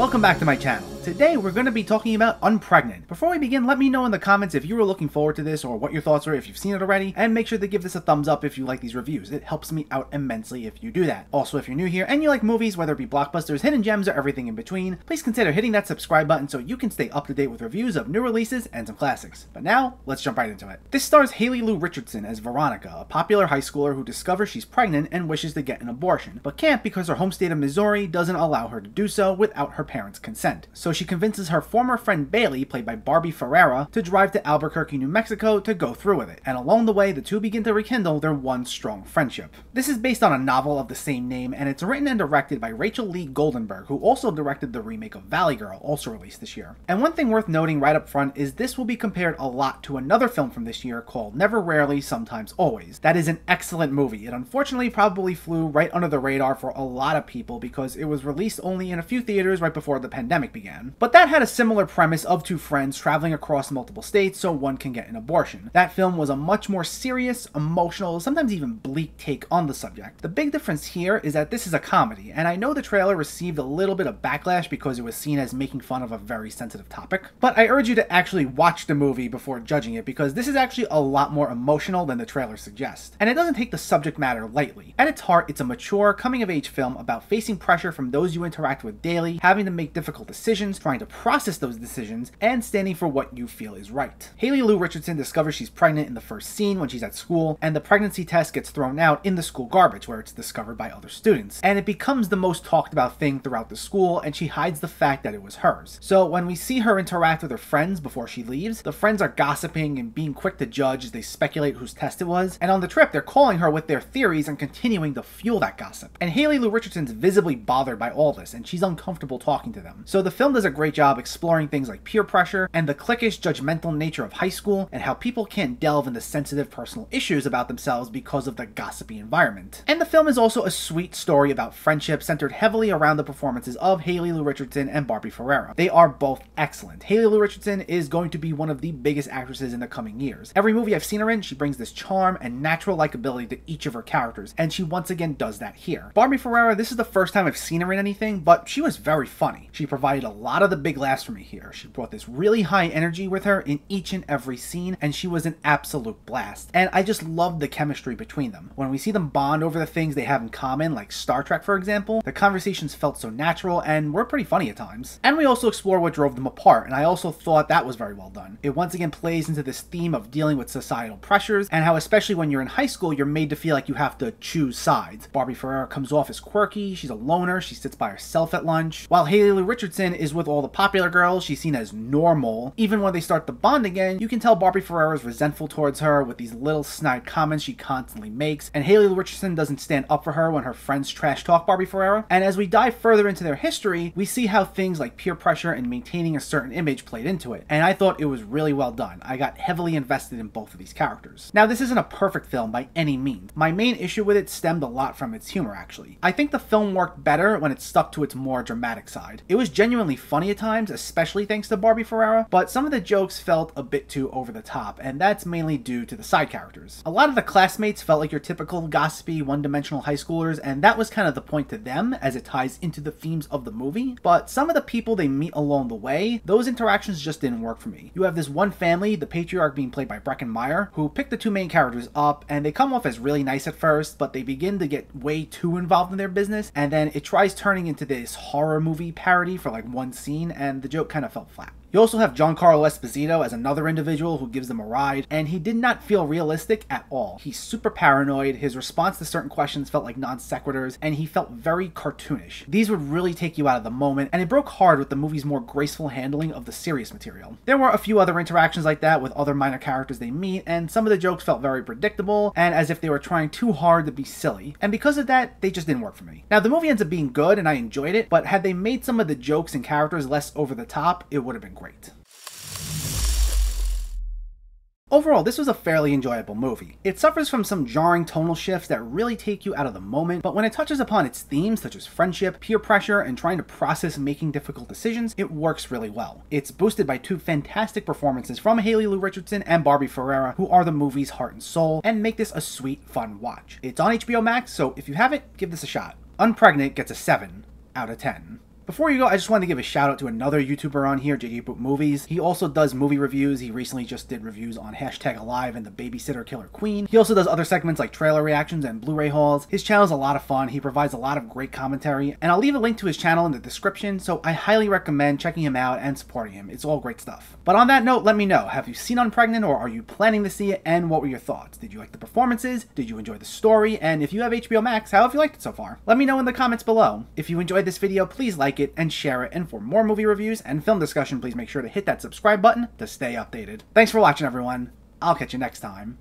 Welcome back to my channel. Today we're going to be talking about Unpregnant. Before we begin, let me know in the comments if you were looking forward to this or what your thoughts were if you've seen it already, and make sure to give this a thumbs up if you like these reviews. It helps me out immensely if you do that. Also, if you're new here and you like movies, whether it be blockbusters, hidden gems, or everything in between, please consider hitting that subscribe button so you can stay up to date with reviews of new releases and some classics. But now, let's jump right into it. This stars Haley Lu Richardson as Veronica, a popular high schooler who discovers she's pregnant and wishes to get an abortion, but can't because her home state of Missouri doesn't allow her to do so without her parents' consent. So she convinces her former friend Bailey, played by Barbie Ferreira, to drive to Albuquerque, New Mexico to go through with it, and along the way the two begin to rekindle their once strong friendship. This is based on a novel of the same name, and it's written and directed by Rachel Lee Goldenberg, who also directed the remake of Valley Girl, also released this year. And one thing worth noting right up front is this will be compared a lot to another film from this year called Never, Rarely, Sometimes, Always. That is an excellent movie. It unfortunately probably flew right under the radar for a lot of people because it was released only in a few theaters right before the pandemic began. But that had a similar premise of two friends traveling across multiple states so one can get an abortion. That film was a much more serious, emotional, sometimes even bleak take on the subject. The big difference here is that this is a comedy, and I know the trailer received a little bit of backlash because it was seen as making fun of a very sensitive topic, but I urge you to actually watch the movie before judging it because this is actually a lot more emotional than the trailer suggests. And it doesn't take the subject matter lightly. At its heart, it's a mature, coming-of-age film about facing pressure from those you interact with daily, having to make difficult decisions, trying to process those decisions, and standing for what you feel is right. Haley Lu Richardson discovers she's pregnant in the first scene when she's at school, and the pregnancy test gets thrown out in the school garbage where it's discovered by other students. And it becomes the most talked about thing throughout the school, and she hides the fact that it was hers. So when we see her interact with her friends before she leaves, the friends are gossiping and being quick to judge as they speculate whose test it was, and on the trip they're calling her with their theories and continuing to fuel that gossip. And Haley Lu Richardson's visibly bothered by all this, and she's uncomfortable talking to them. So the film does a great job exploring things like peer pressure and the cliquish, judgmental nature of high school, and how people can't delve into sensitive personal issues about themselves because of the gossipy environment. And the film is also a sweet story about friendship centered heavily around the performances of Haley Lu Richardson and Barbie Ferreira. They are both excellent. Haley Lu Richardson is going to be one of the biggest actresses in the coming years. Every movie I've seen her in, she brings this charm and natural likability to each of her characters, and she once again does that here. Barbie Ferreira, this is the first time I've seen her in anything, but she was very funny. She provided a lot of the big laughs for me here. She brought this really high energy with her in each and every scene, and she was an absolute blast. And I just loved the chemistry between them. When we see them bond over the things they have in common, like Star Trek for example, the conversations felt so natural and were pretty funny at times. And we also explore what drove them apart, and I also thought that was very well done. It once again plays into this theme of dealing with societal pressures, and how especially when you're in high school, you're made to feel like you have to choose sides. Barbie Ferreira comes off as quirky, she's a loner, she sits by herself at lunch, while Haley Lu Richardson is with all the popular girls, she's seen as normal. Even when they start to bond again, you can tell Barbie Ferreira is resentful towards her with these little snide comments she constantly makes, and Haley Lu Richardson doesn't stand up for her when her friends trash talk Barbie Ferreira. And as we dive further into their history, we see how things like peer pressure and maintaining a certain image played into it, and I thought it was really well done. I got heavily invested in both of these characters. Now, this isn't a perfect film by any means. My main issue with it stemmed a lot from its humor, actually. I think the film worked better when it stuck to its more dramatic side. It was genuinely funny at times, especially thanks to Barbie Ferreira, but some of the jokes felt a bit too over the top, and that's mainly due to the side characters. A lot of the classmates felt like your typical gossipy, one-dimensional high schoolers, and that was kind of the point to them as it ties into the themes of the movie, but some of the people they meet along the way, those interactions just didn't work for me. You have this one family, the patriarch being played by Breckin Meyer, who picked the two main characters up, and they come off as really nice at first, but they begin to get way too involved in their business, and then it tries turning into this horror movie parody for like one scene, and the joke kind of fell flat. You also have Giancarlo Esposito as another individual who gives them a ride, and he did not feel realistic at all. He's super paranoid, his response to certain questions felt like non sequiturs, and he felt very cartoonish. These would really take you out of the moment, and it broke hard with the movie's more graceful handling of the serious material. There were a few other interactions like that with other minor characters they meet, and some of the jokes felt very predictable, and as if they were trying too hard to be silly, and because of that, they just didn't work for me. Now, the movie ends up being good, and I enjoyed it, but had they made some of the jokes and characters less over the top, it would have been great. Overall, this was a fairly enjoyable movie. It suffers from some jarring tonal shifts that really take you out of the moment, but when it touches upon its themes such as friendship, peer pressure, and trying to process making difficult decisions, it works really well. It's boosted by two fantastic performances from Haley Lu Richardson and Barbie Ferreira, who are the movie's heart and soul, and make this a sweet, fun watch. It's on HBO Max, so if you haven't, give this a shot. Unpregnant gets a 7 out of 10. Before you go, I just wanted to give a shout out to another YouTuber on here, JJ Boot Movies. He also does movie reviews. He recently just did reviews on #Alive and The Babysitter Killer Queen. He also does other segments like trailer reactions and Blu-ray hauls. His channel is a lot of fun. He provides a lot of great commentary, and I'll leave a link to his channel in the description, so I highly recommend checking him out and supporting him. It's all great stuff. But on that note, let me know, have you seen Unpregnant, or are you planning to see it, and what were your thoughts? Did you like the performances? Did you enjoy the story? And if you have HBO Max, how have you liked it so far? Let me know in the comments below. If you enjoyed this video, please like it and share it, and for more movie reviews and film discussion, please make sure to hit that subscribe button to stay updated. Thanks for watching, everyone. I'll catch you next time.